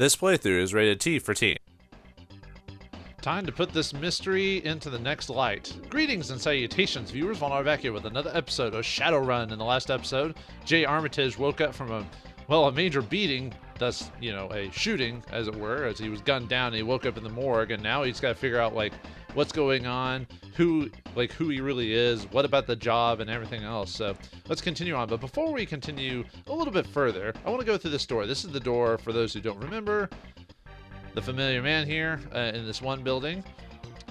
This playthrough is rated T for teen. Time to put this mystery into the next light. Greetings and salutations, viewers. Vauldemare back here with another episode of Shadowrun. In the last episode, Jake Armitage woke up from a major beating, thus, a shooting, as it were, as he was gunned down, and he woke up in the morgue, and now he's got to figure out, what's going on, who he really is, what about the job, and everything else. So let's continue on. But before we continue a little bit further, I want to go through this door. This is the door, for those who don't remember, the familiar man here in this one building.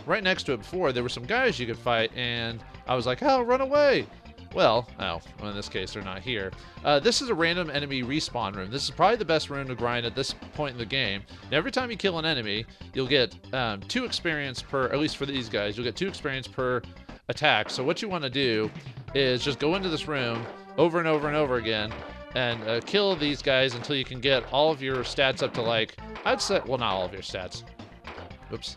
Right next to it before, there were some guys you could fight, and I was like, oh, run away. Well, in this case, they're not here. This is a random enemy respawn room. This is probably the best room to grind at this point in the game. Now, every time you kill an enemy, you'll get 2 experience per, at least for these guys, you'll get 2 experience per attack. So what you want to do is just go into this room over and over and over again and kill these guys until you can get all of your stats up to I'd say, well, not all of your stats. Oops.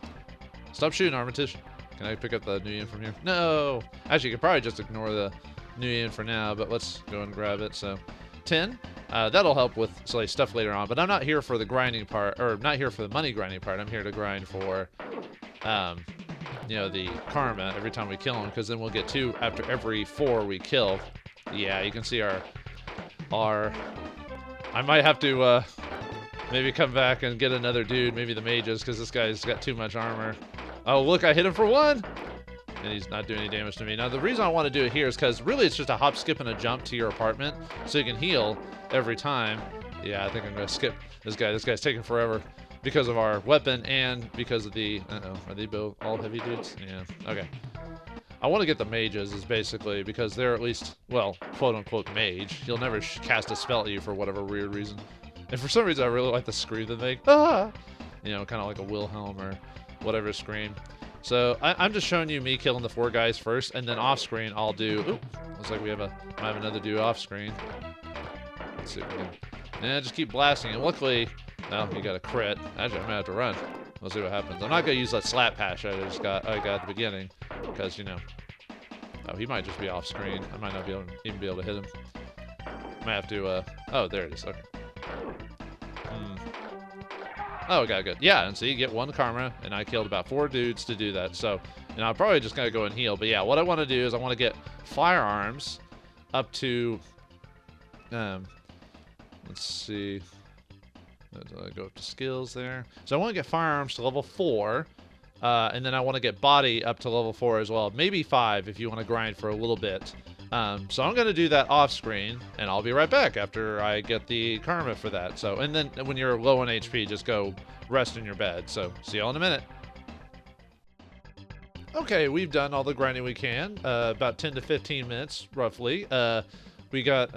Stop shooting, Armitage. Can I pick up the new unit from here? No! Actually, you could probably just ignore the new unit for now, but let's go and grab it. So, 10. That'll help with stuff later on, but I'm not here for the grinding part, or not here for the money grinding part. I'm here to grind for, the karma every time we kill them, because then we'll get 2 after every 4 we kill. Yeah, you can see our I might have to, maybe come back and get another dude, maybe the mages, because this guy's got too much armor. Oh, look, I hit him for 1! And he's not doing any damage to me. Now, the reason I want to do it here is because really it's just a hop, skip, and a jump to your apartment, so you can heal every time. Yeah, I think I'm going to skip this guy. This guy's taking forever because of our weapon and because of the... are they both all heavy dudes? Yeah, okay. I want to get the mages, is basically, because they're at least, well, quote-unquote mage. He'll never cast a spell at you for whatever weird reason. And for some reason, I really like the scream that they make. Ah! Kind of like a Wilhelm or whatever scream. So I'm just showing you me killing the 4 guys first, and then off screen I'll do. Oop, looks like I have another dude off screen. Let's see if we can. Yeah, just keep blasting. And luckily, he got a crit. Actually, I'm gonna have to run. We'll see what happens. I'm not gonna use that slap patch I got at the beginning, because oh, he might just be off screen. I might not even be able to hit him. Might have to. Oh, there it is. Okay. Oh, okay, good. Yeah, and so you get 1 karma, and I killed about 4 dudes to do that. So, I'm probably just going to go and heal. But yeah, what I want to do is I want to get firearms up to, let's see. Go up to skills there. So I want to get firearms to level 4, and then I want to get body up to level 4 as well. Maybe 5 if you want to grind for a little bit. So I'm going to do that off screen, and I'll be right back after I get the karma for that. So, and then when you're low on HP, just go rest in your bed. So, see y'all in a minute. Okay, we've done all the grinding we can, about 10 to 15 minutes, roughly. We got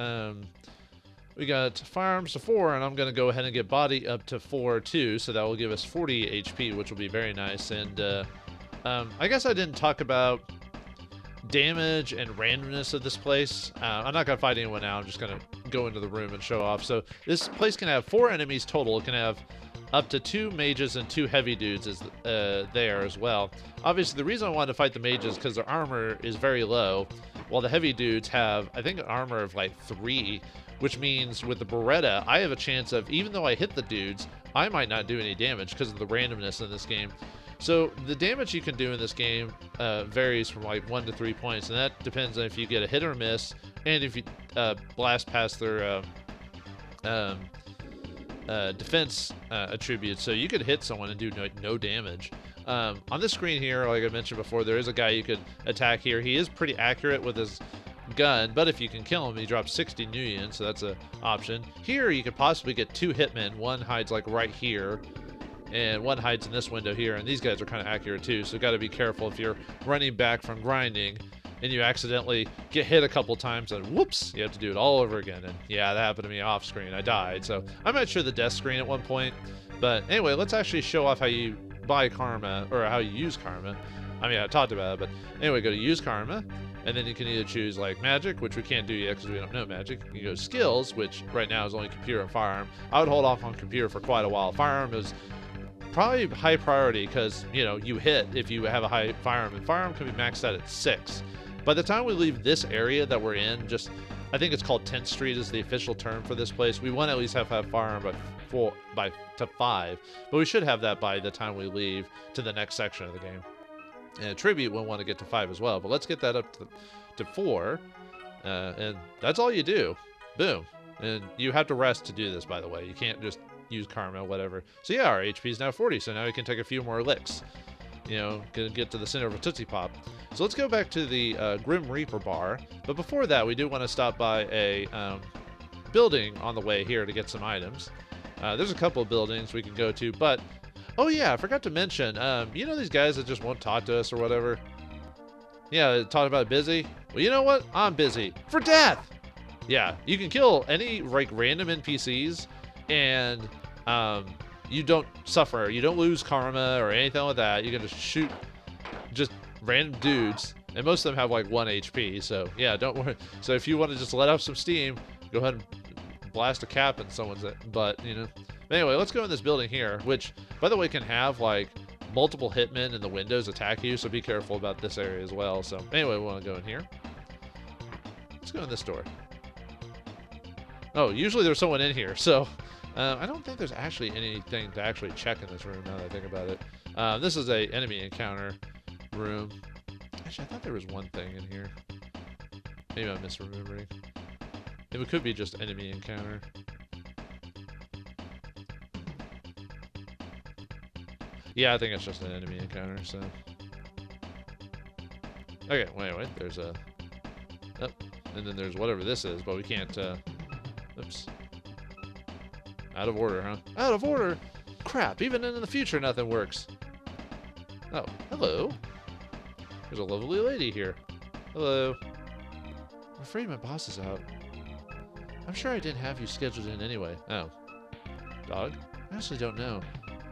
firearms to 4, and I'm going to go ahead and get body up to 4 too, so that will give us 40 HP, which will be very nice. And I guess I didn't talk about damage and randomness of this place. I'm not going to fight anyone now. I'm just going to go into the room and show off. So this place can have 4 enemies total. It can have up to 2 mages and 2 heavy dudes there as well. Obviously, the reason I wanted to fight the mages is because their armor is very low, while the heavy dudes have, I think, an armor of 3, which means with the Beretta, I have a chance of, even though I hit the dudes, I might not do any damage because of the randomness in this game. So the damage you can do in this game varies from 1 to 3 points, and that depends on if you get a hit or miss, and if you blast past their defense attributes. So you could hit someone and do no damage. On this screen here, like I mentioned before, there is a guy you could attack here. He is pretty accurate with his gun, but if you can kill him, he drops 60 new units, so that's an option. Here you could possibly get 2 hitmen. One hides right here, and one hides in this window here, and these guys are kind of accurate too, so got to be careful if you're running back from grinding and you accidentally get hit a couple times and whoops, you have to do it all over again. And yeah, that happened to me off screen. I died, so I'm not sure the death screen at one point. But anyway, let's actually show off how you buy karma, or how you use karma. I mean, I talked about it, but anyway, go to use karma, and then you can either choose magic, which we can't do yet because we don't know magic. You go to skills, which right now is only computer and firearm. I would hold off on computer for quite a while. Firearm is probably high priority because you hit if you have a high firearm, and firearm can be maxed out at 6. By the time we leave this area that we're in, just I think it's called 10th Street is the official term for this place. We want to at least have firearm to 5, but we should have that by the time we leave to the next section of the game. And a tribute we'll want to get to 5 as well, but let's get that up to 4, and that's all you do. Boom. And you have to rest to do this, by the way. You can't just use karma, whatever. So yeah, our HP is now 40, so now we can take a few more licks. You know, get to the center of a Tootsie Pop. So let's go back to the Grim Reaper bar. But before that, we do want to stop by a building on the way here to get some items. There's a couple of buildings we can go to, but... Oh yeah, I forgot to mention, you know these guys that just won't talk to us or whatever? Yeah, talk about busy? Well, you know what? I'm busy. For death! Yeah, you can kill any, like, random NPCs, and... you don't suffer. You don't lose karma or anything like that. You can just shoot just random dudes, and most of them have like 1 HP. So yeah, don't worry. So if you want to just let off some steam, go ahead and blast a cap in someone's butt, you know. But anyway, let's go in this building here, which by the way can have like multiple hitmen in the windows attack you. So be careful about this area as well. So anyway, we want to go in here. Let's go in this door. Oh, usually there's someone in here. So. I don't think there's actually anything to actually check in this room now that I think about it. This is a enemy encounter room. Actually, I thought there was one thing in here. Maybe I'm misremembering. It could be just enemy encounter. Yeah, I think it's just an enemy encounter, so. Okay, well, anyway, there's a... Oh, and then there's whatever this is, but we can't, oops. Out of order, huh? Out of order? Crap, even in the future, nothing works. Oh, hello. There's a lovely lady here. Hello. I'm afraid my boss is out. I'm sure I didn't have you scheduled in anyway. Oh. Dog? I actually don't know.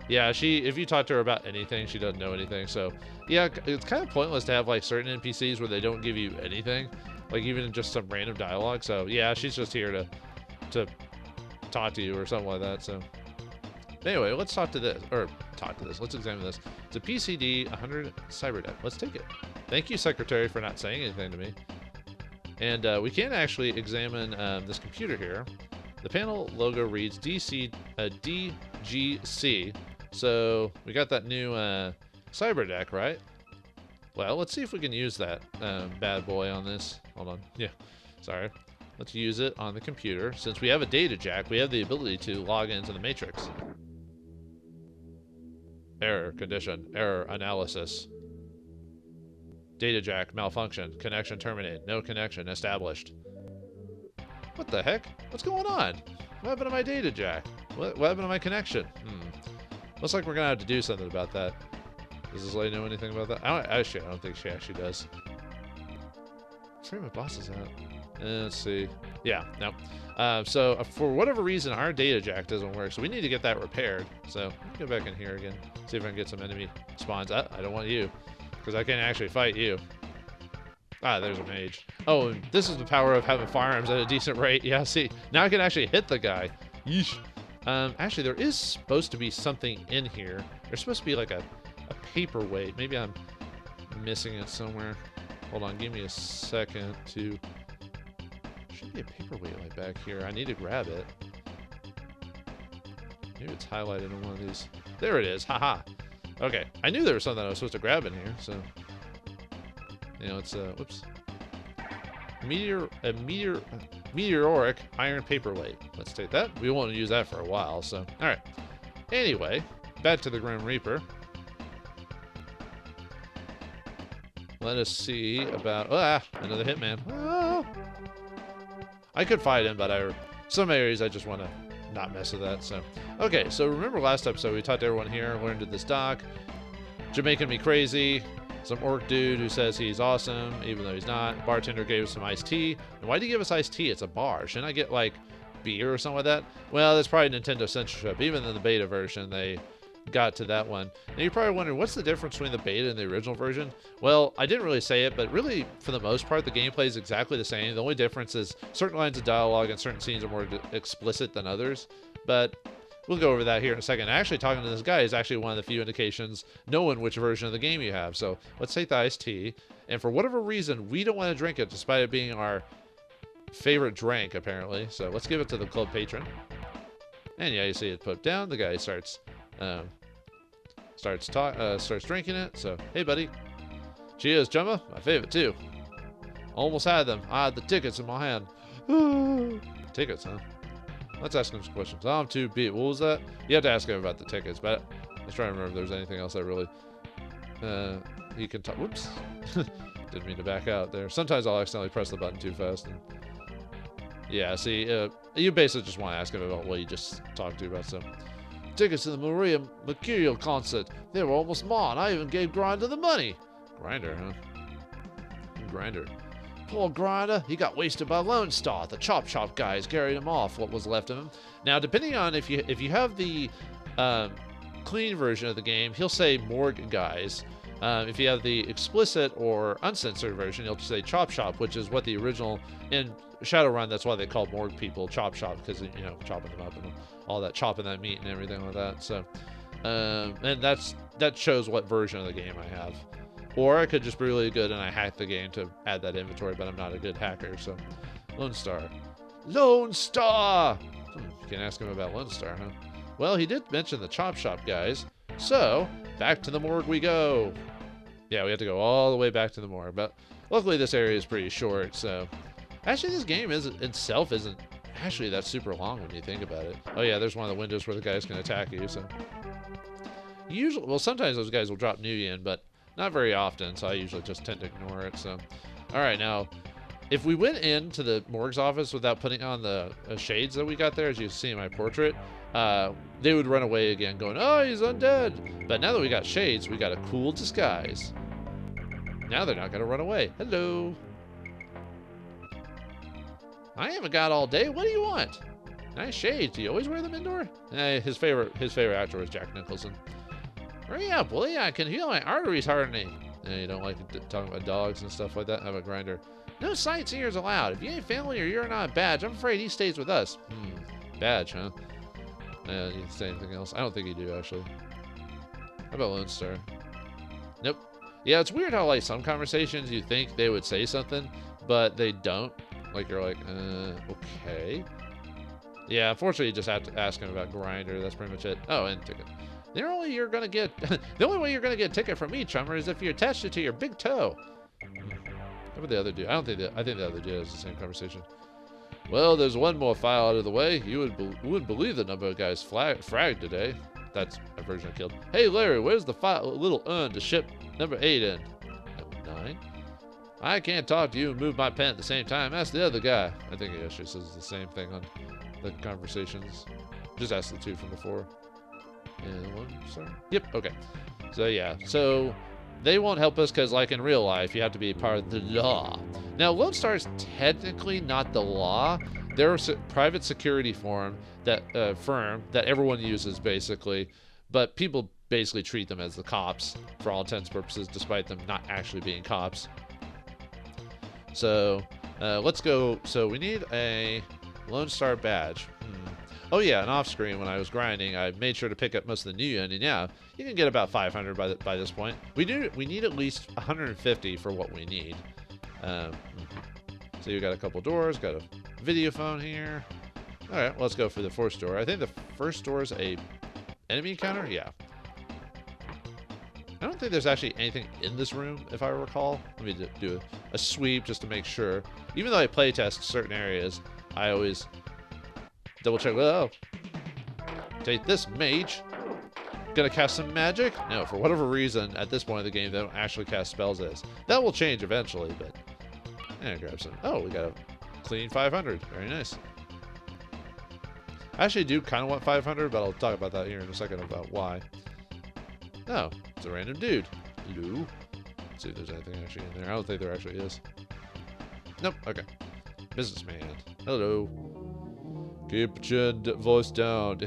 Yeah, if you talk to her about anything, she doesn't know anything. So, yeah, it's kind of pointless to have, like, certain NPCs where they don't give you anything. Like, even just some random dialogue. So, yeah, she's just here to talk to you or something like that. So anyway, let's let's examine this. It's a PCD 100 cyberdeck. Let's take it. Thank you, secretary, for not saying anything to me. And we can actually examine this computer here. The panel logo reads DGC. So we got that new cyberdeck, right? Well, let's see if we can use that bad boy on this. Hold on. Yeah, sorry. Let's use it on the computer. Since we have a data jack, we have the ability to log into the matrix. Error condition. Error analysis. Data jack malfunction. Connection terminated. No connection established. What the heck? What's going on? What happened to my data jack? What happened to my connection? Looks like we're gonna have to do something about that. Does this lady know anything about that? I don't think she actually does. I'm afraid my boss is out. Let's see. Yeah, no. So for whatever reason, our data jack doesn't work, so we need to get that repaired. So let me go back in here again, see if I can get some enemy spawns. I don't want you, because I can't actually fight you. Ah, there's a mage. Oh, and this is the power of having firearms at a decent rate. Yeah, see, now I can actually hit the guy. Yeesh. Actually, there is supposed to be something in here. There's supposed to be like a paperweight. Maybe I'm missing it somewhere. Hold on, give me a second to... Should be a paperweight like back here. I need to grab it. Maybe it's highlighted in one of these. There it is. Haha. Okay. I knew there was something I was supposed to grab in here, so... You know, it's whoops. Meteoric iron paperweight. Let's take that. We won't use that for a while, so... Alright. Anyway, back to the Grim Reaper. Let us see about... another hitman. Ah! I could fight him, but some areas I just want to not mess with that, so... Okay, so remember last episode we talked to everyone here, learned at this dock. Jamaican me crazy. Some orc dude who says he's awesome, even though he's not. Bartender gave us some iced tea. And why did he give us iced tea? It's a bar. Shouldn't I get, like, beer or something like that? Well, that's probably Nintendo censorship. Even in the beta version, they got to that one. Now, you're probably wondering, what's the difference between the beta and the original version? Well, I didn't really say it, but really, for the most part, the gameplay is exactly the same. The only difference is certain lines of dialogue and certain scenes are more explicit than others. But we'll go over that here in a second. Actually, talking to this guy is actually one of the few indications knowing which version of the game you have. So let's take the iced tea. And for whatever reason, we don't want to drink it, despite it being our favorite drink, apparently. So let's give it to the club patron. And yeah, you see it put down. The guy starts drinking it. So, hey, buddy. Cheers, chumma. My favorite, too. Almost had them. I had the tickets in my hand. Tickets, huh? Let's ask him some questions. I'm too beat. What was that? You have to ask him about the tickets, but I was trying to remember if there's anything else I really... he can talk... Whoops. Didn't mean to back out there. Sometimes I'll accidentally press the button too fast. And yeah, see, you basically just want to ask him about what you just talked to about. So, tickets to the Maria Mercurial concert. They were almost mine. I even gave Grinder the money. Grinder, huh? Grinder. Poor Grinder. He got wasted by Lone Star. The Chop Shop guys carried him off, what was left of him. Now, depending on if you have the clean version of the game, he'll say morgue guys. If you have the explicit or uncensored version, he'll say Chop Shop, which is what the original in Shadowrun. That's why they called morgue people Chop Shop, because chopping them up and all that, chopping that meat and everything like that. So, and that shows what version of the game I have. Or I could just be really good and I hack the game to add that inventory, but I'm not a good hacker. So, Lone Star. Lone Star. You can ask him about Lone Star, huh? Well, he did mention the Chop Shop guys. So, back to the morgue we go. Yeah, we have to go all the way back to the morgue, but luckily this area is pretty short, so... Actually, this game itself isn't actually that super long when you think about it. Oh yeah, there's one of the windows where the guys can attack you, so... Usually, well, sometimes those guys will drop new in, but not very often, so I usually just tend to ignore it, so... Alright, now, if we went into the morgue's office without putting on the shades that we got there, as you see in my portrait, they would run away again going, oh, he's undead. But now that we got shades, we got a cool disguise. Now they're not going to run away. Hello. I haven't got all day. What do you want? Nice shades. Do you always wear them indoor? His favorite actor was Jack Nicholson. Hurry up, will you? I can feel my arteries hardening. You don't like talking about dogs and stuff like that? How about Grinder? No sightseers allowed. If you ain't family or you're not a badge, I'm afraid he stays with us. Badge, huh? You say anything else? I don't think you do, actually. How about Lone Star? Nope. Yeah, it's weird how, like, some conversations you think they would say something, but they don't. Like, you're like, okay. Yeah, unfortunately, you just have to ask him about Grinder. That's pretty much it. Oh, and ticket. The only way you're gonna get a ticket from me, chummer, is if you attach it to your big toe. How about the other dude? I think the other dude has the same conversation. Well, there's one more file out of the way. You wouldn't believe the number of guys fragged today. That's a version I killed. Hey, Larry, where's the little urn to ship number 8 in? Number 9? I can't talk to you and move my pen at the same time. Ask the other guy. I think he actually says the same thing on the conversations. Just ask the two from before. And one, sorry. Yep, okay. So, yeah. So, they won't help us because, like in real life, you have to be part of the law. Now, Lone Star is technically not the law. They're a private security firm that everyone uses, basically. But people basically treat them as the cops for all intents and purposes, despite them not actually being cops. So, let's go. So, we need a Lone Star badge. Oh yeah, and off screen when I was grinding, I made sure to pick up most of the new yen, and yeah, you can get about 500 by this point. We need at least 150 for what we need. So you got a couple doors, got a video phone here. All right, let's go for the first door. I think the first door is a enemy encounter. Yeah. I don't think there's actually anything in this room, if I recall. Let me do a sweep just to make sure. Even though I playtest certain areas, I always double check. Well, take this, mage. Gonna cast some magic? No, for whatever reason, at this point in the game, they don't actually cast spells as. That will change eventually, but... Yeah, grab some. Oh, we got a clean 500. Very nice. I actually do kind of want 500, but I'll talk about that here in a second about why. No, it's a random dude. Hello. Let's see if there's anything actually in there. I don't think there actually is. Nope, okay. Businessman. Hello. Keep your voice down.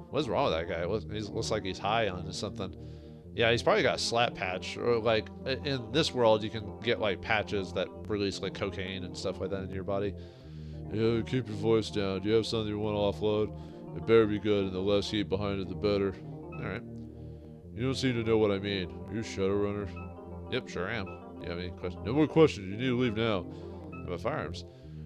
What's wrong with that guy? He looks like he's high on something. Yeah, he's probably got a slap patch. Or like in this world, you can get like patches that release like cocaine and stuff like that in your body. Yeah, keep your voice down. Do you have something you want to offload? It better be good, and the less heat behind it, the better. All right. You don't seem to know what I mean. Are you a Shadowrunner? Yep, sure am. You have any questions? No more questions. You need to leave now. How about firearms?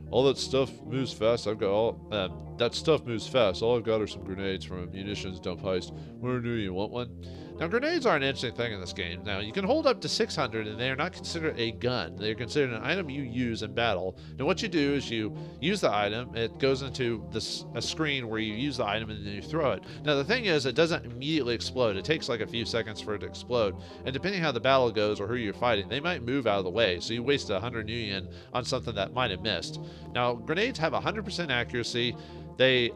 All that stuff moves fast. I've got all that stuff moves fast. All I've got are some grenades from a munitions dump heist. Where do you want one? Now, grenades are an interesting thing in this game. Now, you can hold up to 600, and they are not considered a gun. They are considered an item you use in battle. Now, what you do is you use the item. It goes into a screen where you use the item, and then you throw it. Now, the thing is, it doesn't immediately explode. It takes like a few seconds for it to explode. And depending how the battle goes or who you're fighting, they might move out of the way. So you waste 100 nuyen on something that might have missed. Now, grenades have 100% accuracy. They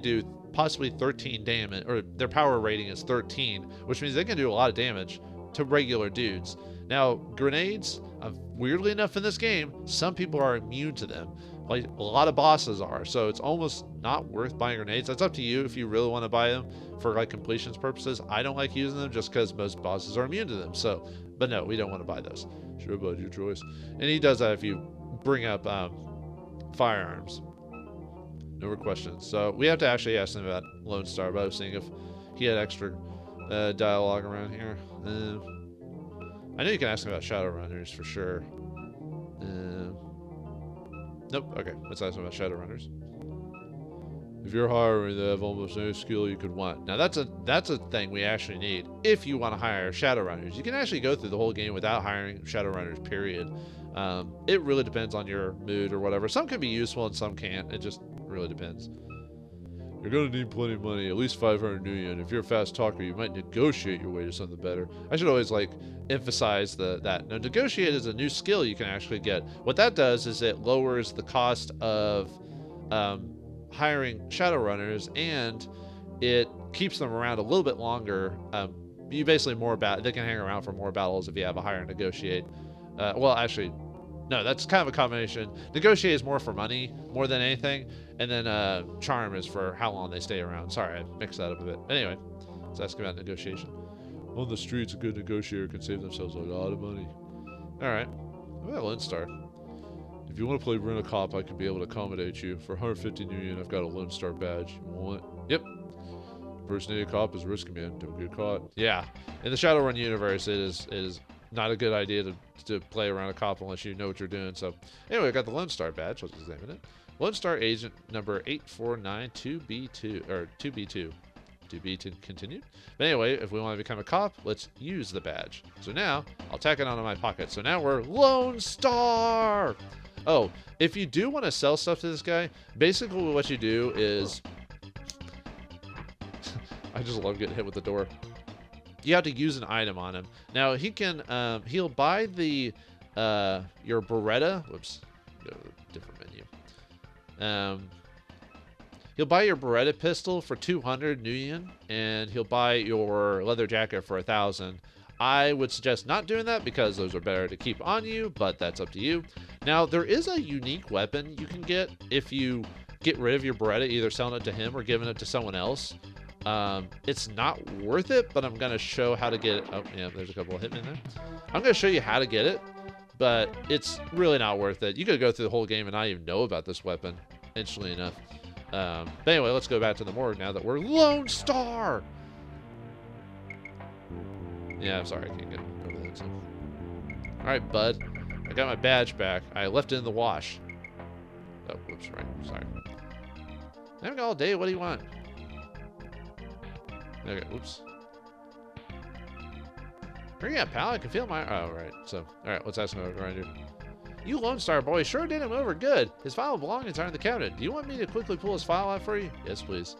do possibly 13 damage, or their power rating is 13, which means they can do a lot of damage to regular dudes. Now, grenades, weirdly enough in this game, some people are immune to them. Like, a lot of bosses are, so it's almost not worth buying grenades. That's up to you if you really want to buy them for, like, completions purposes. I don't like using them just because most bosses are immune to them, so, but no, we don't want to buy those. Sure, bud, your choice. And he does that if you bring up firearms. No more questions. So we have to actually ask him about Lone Star, but I was seeing if he had extra dialogue around here. I know you can ask him about Shadowrunners for sure. Nope. Okay, let's ask him about Shadowrunners. If you're hiring, they have almost any skill you could want. Now that's a thing we actually need if you want to hire Shadowrunners. You can actually go through the whole game without hiring Shadowrunners, period. It really depends on your mood or whatever. Some can be useful and some can't. It just really depends. You're gonna need plenty of money, at least 500 nuyen. If you're a fast talker, you might negotiate your way to something better. I should always like emphasize that. Now, negotiate is a new skill you can actually get. What that does is it lowers the cost of hiring Shadowrunners, and it keeps them around a little bit longer. You basically they can hang around for more battles if you have a higher negotiate. Well, actually, no, that's kind of a combination. Negotiate is more for money, more than anything, and then charm is for how long they stay around. Sorry, I mixed that up a bit. Anyway, let's ask about negotiation. On the streets, a good negotiator can save themselves a lot of money. All right, what about Lone Star? If you want to play Rent-A-Cop, I can be able to accommodate you. For 150 nuyen, I've got a Lone Star badge. You want it? Yep. Impersonating a cop is risky, man. Don't get caught. Yeah, in the Shadowrun universe, it is not a good idea to play around a cop unless you know what you're doing. So anyway, I got the Lone Star badge. Let's examine it. Lone Star agent number 8492B2 or 2B2. To be continued. But anyway, if we want to become a cop, let's use the badge. So now I'll tack it onto my pocket. So now we're Lone Star. Oh, if you do want to sell stuff to this guy, basically what you do is I just love getting hit with the door. You have to use an item on him. Now he can he'll buy the your Beretta. Whoops, different menu. He'll buy your Beretta pistol for 200 nuyen, and he'll buy your leather jacket for 1,000. I would suggest not doing that because those are better to keep on you, but that's up to you. Now, there is a unique weapon you can get if you get rid of your Beretta, either selling it to him or giving it to someone else. It's not worth it, but I'm going to show how to get it. Oh, yeah, there's a couple of hitmen there. I'm going to show you how to get it, but it's really not worth it. You could go through the whole game and not even know about this weapon, interestingly enough. But anyway, let's go back to the morgue now that we're Lone Star. Yeah, I'm sorry, I can't get over that. So. All right, bud. I got my badge back. I left it in the wash. Oh, whoops, right. Sorry. I haven't got all day. What do you want? Okay, whoops. Hurry up, pal. I can feel my... Oh, right. So, all right, let's ask him about Grinder. You Lone Star boy sure did him over good. His file belongings aren't accounted. Do you want me to quickly pull his file out for you? Yes, please.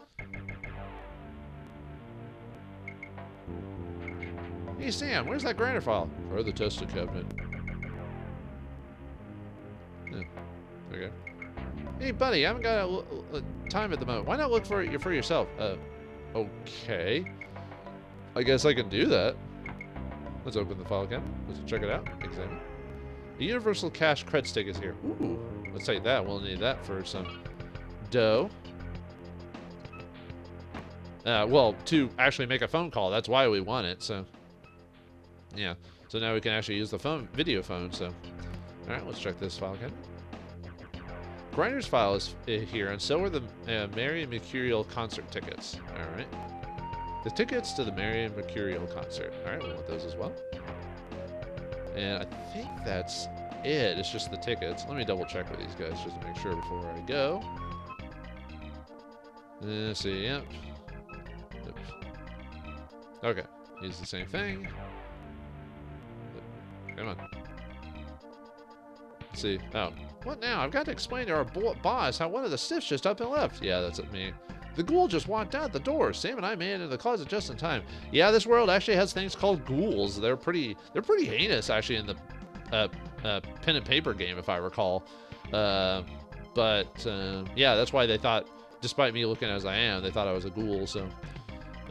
Hey, Sam, where's that grinder file? Or the testing cabinet. Yeah. Okay. Hey, buddy, I haven't got time at the moment. Why not look for it for yourself? Okay. I guess I can do that. Let's open the file cabinet. Let's check it out. Examine. The Universal Cash cred stick is here. Ooh, let's take that. We'll need that for some dough. Well, to actually make a phone call. That's why we want it. So, yeah. So now we can actually use the video phone. So, all right, let's check this file cabinet. Grinder's file is here, and so are the Mary and Mercurial concert tickets. All right. The tickets to the Mary and Mercurial concert. All right, we want those as well. And I think that's it. It's just the tickets. Let me double check with these guys just to make sure before I go. Let's see, yep. Oops. Okay, he's the same thing. Come on. Let's see. Oh, what now? I've got to explain to our boss how one of the stiffs just up and left. Yeah, that's me. The ghoul just walked out the door. Sam and I made it into the closet just in time. Yeah, this world actually has things called ghouls. They're pretty heinous actually in the pen and paper game, if I recall. Yeah, that's why they thought, despite me looking as I am, they thought I was a ghoul. So,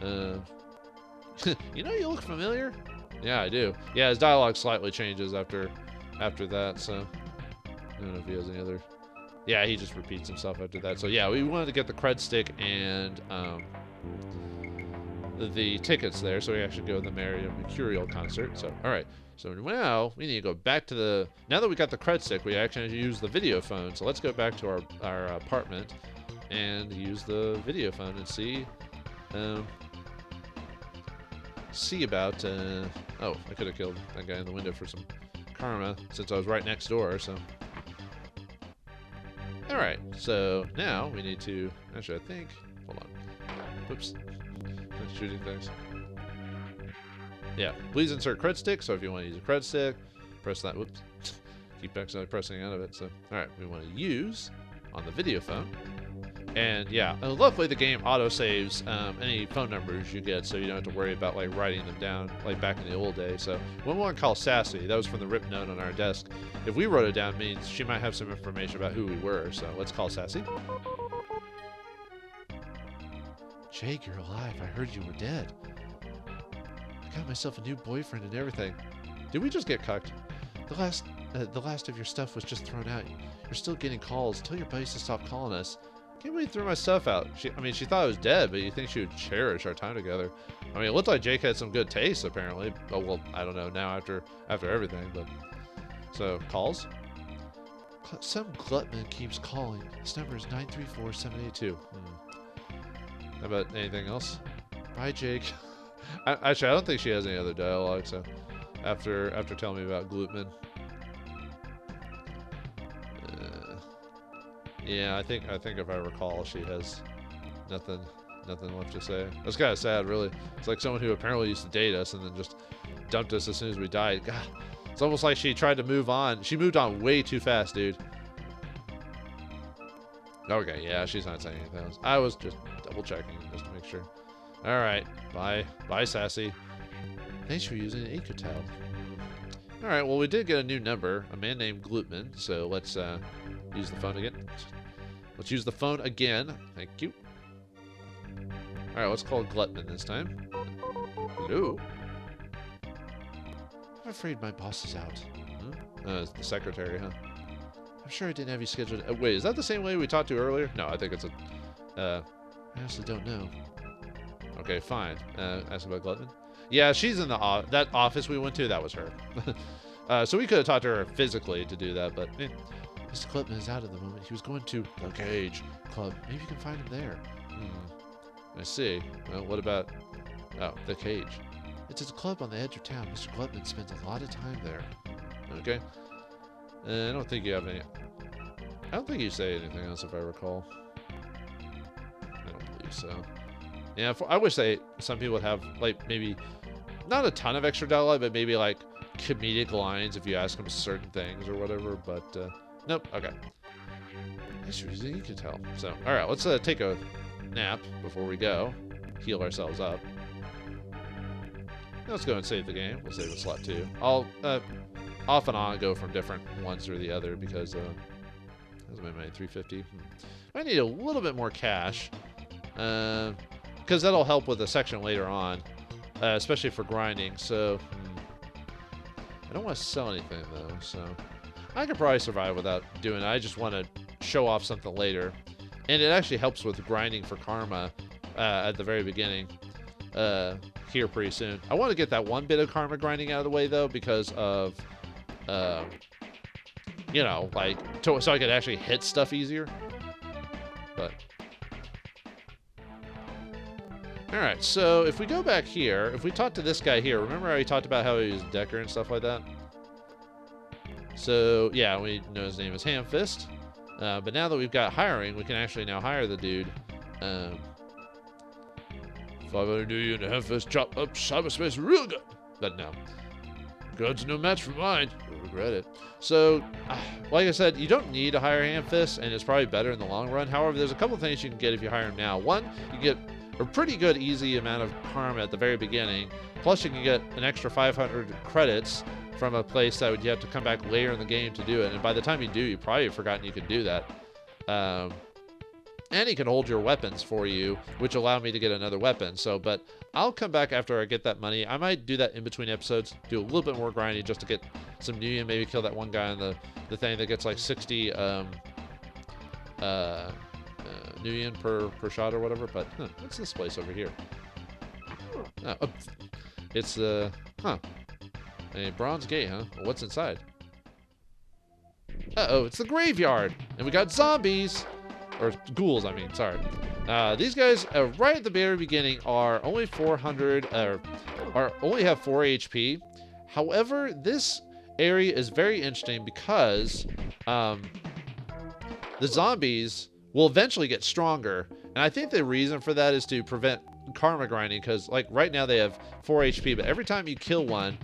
you know, you look familiar. Yeah, I do. Yeah, his dialogue slightly changes after that. So, I don't know if he has any other. Yeah, he just repeats himself after that. So yeah, we wanted to get the cred stick and the tickets there, so we actually go to the Mercurial concert. So all right, so now we need to go back to the. Now that we got the cred stick, we actually use the video phone. So let's go back to our apartment and use the video phone and see about. Oh, I could have killed that guy in the window for some karma since I was right next door. So. Alright, so now we need to, actually I think, hold on, whoops, I'm shooting things. Yeah, please insert cred stick, so if you want to use a cred stick, press that, whoops, keep accidentally pressing out of it, so, alright, we want to use on the video phone, and yeah, luckily the game auto-saves any phone numbers you get, so you don't have to worry about like writing them down like back in the old days. So when we want to call Sassy, that was from the written note on our desk. If we wrote it down, means she might have some information about who we were. So let's call Sassy. Jake, you're alive. I heard you were dead. I got myself a new boyfriend and everything. Did we just get cucked? The last of your stuff was just thrown out. You're still getting calls. Tell your buddies to stop calling us. Can't believe you threw my stuff out. She thought I was dead, but you think she would cherish our time together. I mean, it looked like Jake had some good taste, apparently. Oh, well, I don't know now after everything, but... So, calls? Some glutman keeps calling. His number is 934-782. How about anything else? Bye, Jake. Actually, I don't think she has any other dialogue, so... After telling me about glutman. Yeah, I think if I recall, she has nothing left to say. That's kind of sad, really. It's like someone who apparently used to date us and then just dumped us as soon as we died. God, it's almost like she tried to move on. She moved on way too fast, dude. Okay, yeah, she's not saying anything else. I was just double checking just to make sure. All right, bye, Sassy. Thanks for using an Ecotel. All right, well, we did get a new number, a man named Glutman. So let's use the phone again. Let's use the phone again. Thank you. All right, let's call Glutman this time. Hello. I'm afraid my boss is out. It's the secretary, huh? I'm sure I didn't have you scheduled. Wait, is that the same way we talked to earlier? No, I think it's a. I honestly don't know. Okay, fine. Ask about Glutman. Yeah, she's in the that office we went to. That was her. So we could have talked to her physically to do that, but. Mr. Glutman is out at the moment. He was going to the Cage Club. Maybe you can find him there. I see. Well, what about... Oh, the Cage. It's a club on the edge of town. Mr. Glutman spends a lot of time there. Okay. I don't think you have any... I don't think you say anything else, if I recall. I don't believe so. Yeah, I wish some people would have, like, maybe... Not a ton of extra dialogue, but maybe, like, comedic lines if you ask them certain things or whatever, but... Nope. Okay. That's reason you can tell. So, all right, let's take a nap before we go. Heal ourselves up. Let's go and save the game. We'll save a slot 2. I'll off and on go from different ones or the other because that's my money, 350. I need a little bit more cash because that'll help with a section later on, especially for grinding. So I don't want to sell anything though. So. I could probably survive without doing it. I just want to show off something later. And it actually helps with grinding for karma at the very beginning here pretty soon. I want to get that one bit of karma grinding out of the way, though, because of, you know, like, so I could actually hit stuff easier. But... Alright, so if we go back here, if we talk to this guy here, remember how he talked about how he was Decker and stuff like that? So, yeah, we know his name is Hamfist. But now that we've got hiring, we can actually now hire the dude. 500 million Hamfist chop up cyberspace real good. But no. God's no match for mine. You'll regret it. So, like I said, you don't need to hire Hamfist, and it's probably better in the long run. However, there's a couple things you can get if you hire him now. One, you get a pretty good, easy amount of karma at the very beginning. Plus, you can get an extra 500 credits from a place that you have to come back later in the game to do it. And by the time you do, you've probably forgotten you can do that. And he can hold your weapons for you, which allow me to get another weapon. So, but I'll come back after I get that money. I might do that in between episodes, do a little bit more grinding just to get some Nuyen, maybe kill that one guy on the thing that gets like 60 Nuyen per shot or whatever. But what's this place over here? It's a bronze gate, huh? Well, what's inside? Uh-oh, it's the graveyard, and we got zombies. Or ghouls, I mean, sorry. These guys, right at the very beginning, are only 400, only have 4 HP. However, this area is very interesting because the zombies will eventually get stronger. And I think the reason for that is to prevent karma grinding, because like right now they have 4 HP, but every time you kill one,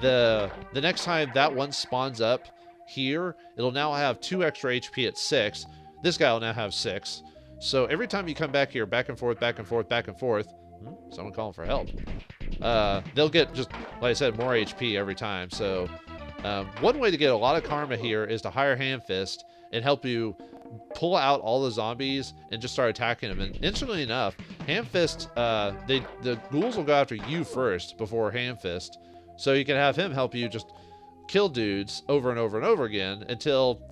the next time that one spawns up here, it'll now have 2 extra HP at 6. This guy will now have 6. So every time you come back here, back and forth, back and forth, back and forth, someone calling for help. They'll get just, like I said, more HP every time. So one way to get a lot of karma here is to hire Hamfist and help you pull out all the zombies and just start attacking them. And interestingly enough, Hamfist, the ghouls will go after you first before Hamfist. So you can have him help you just kill dudes over and over and over again until,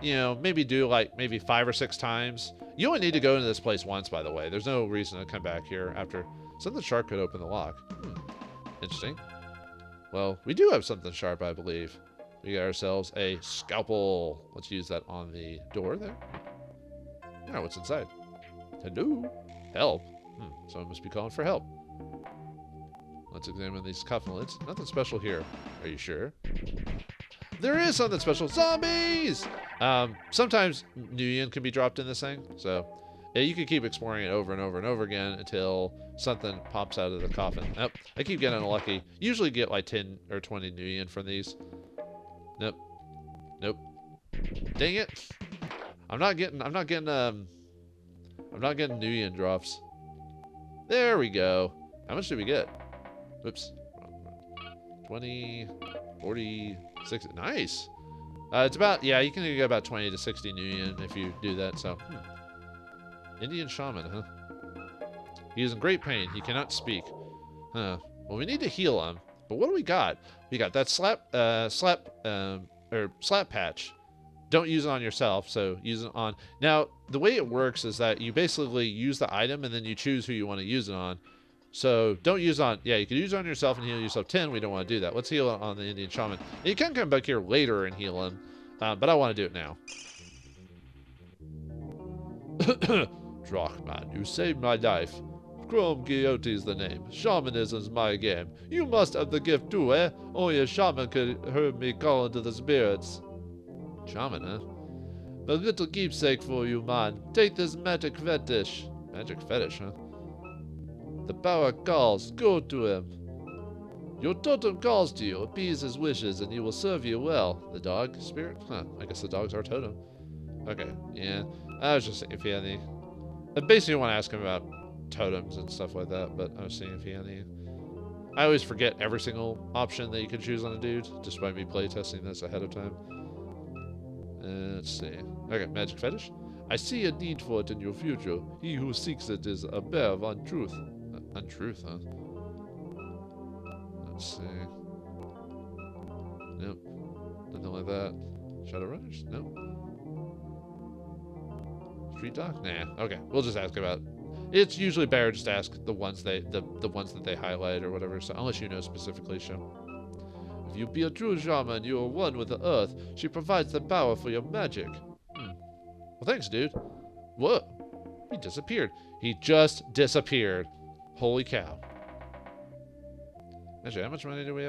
you know, maybe do like maybe 5 or 6 times. You only need to go into this place once, by the way. There's no reason to come back here after. Something sharp could open the lock. Interesting. Well, we do have something sharp, I believe. We got ourselves a scalpel. Let's use that on the door there. Now, what's inside? Hello? Help? Someone must be calling for help. Let's examine these coffin lids. Nothing special here. Are you sure? There is something special. Zombies! Sometimes Nuyen can be dropped in this thing. So, yeah, you can keep exploring it over and over and over again until something pops out of the coffin. Nope. I keep getting unlucky. Usually get like 10 or 20 Nuyen from these. Nope. Nope. Dang it. I'm not getting Nuyen drops. There we go. How much did we get? Oops. 20, 40, 60. Nice. It's about, yeah, you can get about 20 to 60 Nuyen if you do that. So, Indian Shaman, huh? He is in great pain. He cannot speak. Huh. Well, we need to heal him. But what do we got? We got that slap patch. Don't use it on yourself, so use it on. Now, the way it works is that you basically use the item and then you choose who you want to use it on. So don't use on, yeah, you can use it on yourself and heal yourself 10. We don't want to do that. Let's heal on the Indian Shaman. And you can come back here later and heal him, but I want to do it now. Drachman, you saved my life. Chrome Guilloty is the name. Shamanism's my game. You must have the gift too, eh? Only a shaman could hear me calling to the spirits. Shaman, huh? A little keepsake for you, man. Take this magic fetish. Magic fetish, huh? The power calls. Go to him. Your totem calls to you. Appease his wishes, and he will serve you well. The dog? Spirit? Huh. I guess the dog's our totem. Okay, yeah. I was just seeing if he had any... I basically want to ask him about totems and stuff like that, but I was seeing if he had any... I always forget every single option that you can choose on a dude, just by me playtesting this ahead of time. Let's see. Okay, magic fetish. I see a need for it in your future. He who seeks it is a bear of untruth. Untruth, huh? Let's see. Nope. Nothing like that. Shadowrunners? Nope. Street dog? Nah. Okay. We'll just ask about. It's usually better just to ask the ones the ones that they highlight or whatever. So unless you know specifically, Shim. If you be a true shaman, you are one with the earth. She provides the power for your magic. Well, thanks, dude. Whoa. He disappeared. He just disappeared. Holy cow. Actually, how much money do we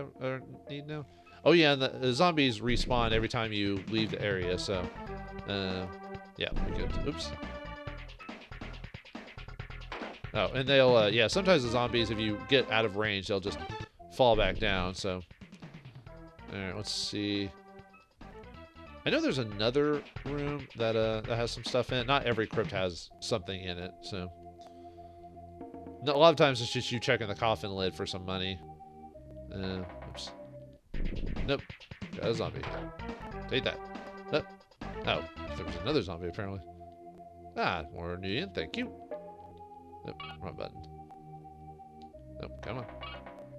need now? Oh yeah, and the zombies respawn every time you leave the area, so yeah, we could. Oops. Oh, and they'll yeah, sometimes the zombies, if you get out of range, they'll just fall back down. So all right, let's see. I know there's another room that that has some stuff in it. Not every crypt has something in it, so a lot of times it's just you checking the coffin lid for some money. Oops. Nope. Got a zombie. Take that. Oh, there was another zombie apparently. Ah, more Nuyen, thank you. Nope, wrong button. Nope, come on.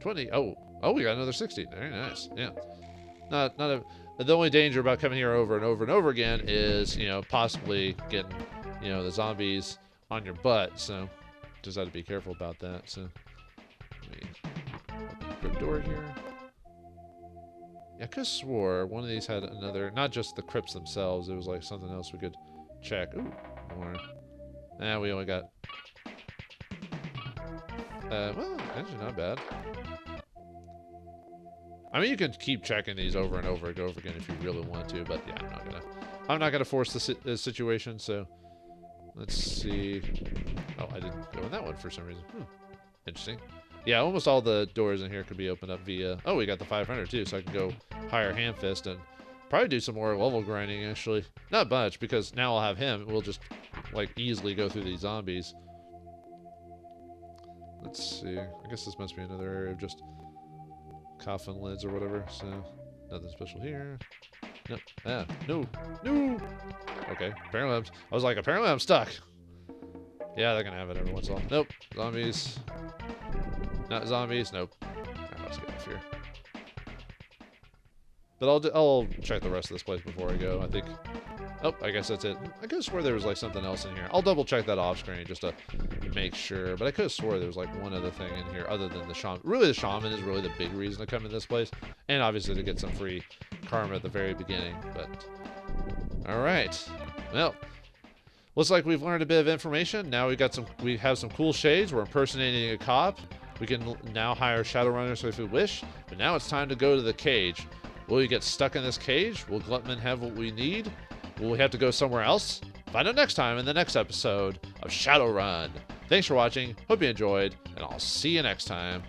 20. Oh, we got another 60. Very nice. Yeah. The only danger about coming here over and over and over again is, you know, possibly getting, you know, the zombies on your butt. So just have to be careful about that. So let me open the door here. Yeah, I could have swore one of these had another, not just the crypts themselves. It was like something else we could check. Ooh, more. Nah, we only got. Well, actually not bad. I mean, you can keep checking these over and over and over again if you really want to, but yeah, I'm not gonna force the situation. So let's see. Oh, I didn't go in that one for some reason. Interesting. Yeah, almost all the doors in here could be opened up via. Oh, we got the 500 too, so I can go higher hand fist and probably do some more level grinding. Actually, not much because now I'll have him. We'll just like easily go through these zombies. Let's see. I guess this must be another area of just coffin lids or whatever, so nothing special here. Nope. Ah, no. Okay, apparently apparently I'm stuck. Yeah, they're gonna have it every once in a while. Nope. Zombies. Not zombies. Nope. Alright, let's get off here. But I'll check the rest of this place before I go. I think. Oh, I guess that's it. I could have swore there was like something else in here. I'll double check that off screen just to make sure. But I could have swore there was like one other thing in here other than the shaman. Really, the shaman is really the big reason to come in this place, and obviously to get some free karma at the very beginning. But all right, well, looks like we've learned a bit of information. Now we have some cool shades. We're impersonating a cop. We can now hire Shadowrunners if we wish. But now it's time to go to the cage. Will we get stuck in this cage? Will Glutman have what we need? Will we have to go somewhere else? Find out next time in the next episode of Shadowrun. Thanks for watching. Hope you enjoyed, and I'll see you next time.